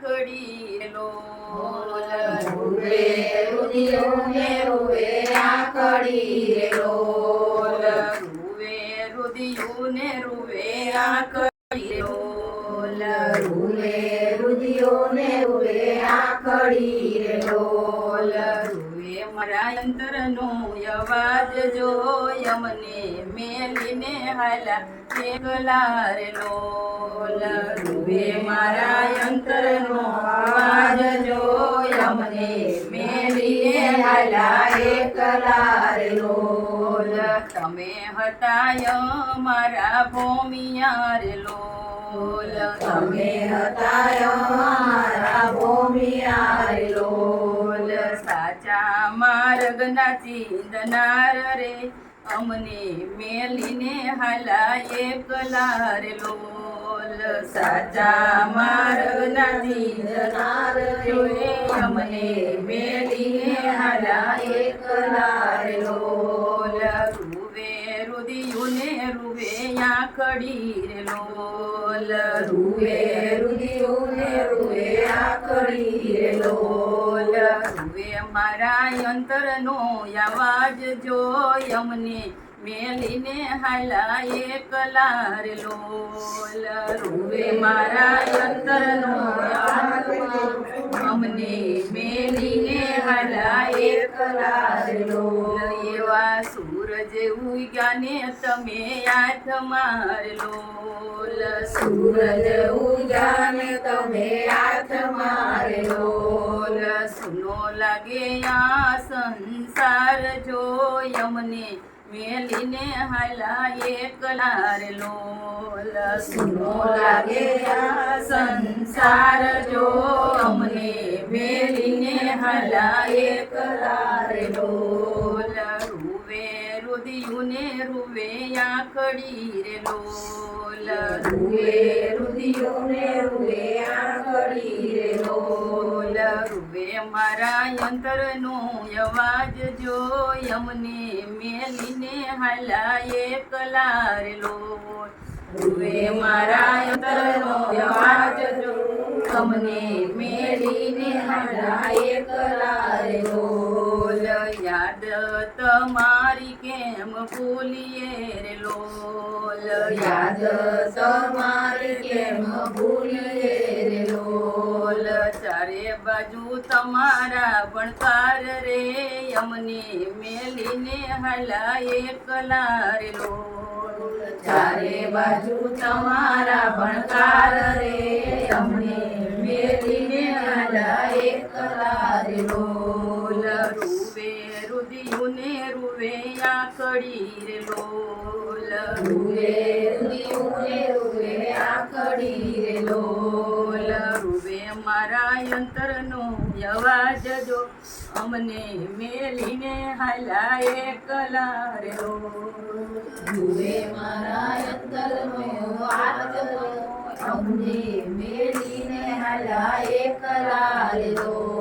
આંખડી લોલ રૂવે રુધિયોને રૂવે આંખડી રે લોલ રૂવે રુધિયુને રૂવે આંખડી લોલ રૂવે રુધિયોને રૂવે આંખડી રે લોલ રૂવે મારા અંતરનો અવાજ જોય મને મેલીને હાલા એકલા રે લોલ રૂવે મારા અંતરનો અવાજ જોય મને મેલીને હાલા એકલા રે લોલ તમે હતાય મારા ભૂમિયા રે લોલ તમે હતા અમારા ભૂમિયા રે લોલ સાચા માર્ગના ચિંતનાર રે અમને મેલીને હાલા એકલા રે લોલ સાચા માર્ગના ચિંતનાર રે અમને મેલીને હાલા એકલા રે લોલ રૂવે રુધિયુને રૂવે આંખડી રે લોલ રૂવે રુધિયોને રૂવે આંખડી રે લોલ રૂવે મારા અંતરનો અવાજ જોય અમને મેલીને હાલા એકલા રે લોલ રૂવે મારા અંતરનો અવાજ અમને મેલીને હાલા એકલા રે લોલ એવા સૂરજ ઉગ્યાને તમે હાથ માર લોલ સૂરજ ઉજાને તમે હાથ મારે લોલ સુનો લાગે આ સંસાર જોય અમને મેલીને હાલા એકલા રે લોલ સુનો લાગે આ સંસાર જો અમને મેલીને હાલા એકલા રે લોલ રૂવે રુધિયુને રૂવે આંખડી રે લોલ રૂવે રુધિયોને રૂવે આંખડી રે લોલ રૂવે મારા અંતરનો અવાજ જોય અમને મેલીને હાલા એકલા રે લોલ રૂવે મારા અંતરનો અવાજ જો અમને મેલીને હાલા એકલા રે લોલ યાદ તમારી કેમ ભૂલીએ રે લોલ યાદ તમારી કેમ ભૂલીએ રે લોલ ચારે બાજુ તમારા ભણકાર રે અમને મેલીને હાલા એકલા રે લોલ ચારે બાજુ તમારા ભણકાર રે અમને મેલીને હાલા એકલા રે લોલ રૂવે રુધિયુને રૂવે આંખડી રે લોલ રૂવે રુધિયોને રૂવે આંખડી રે લોલ રૂવે મારા અંતરનો અવાજ જો અમને મેલીને હાલા એકલા રે લોલ રૂવે મારા અંતરનો અવાજ અમને મેલીને હાલા એકલા રે લોલ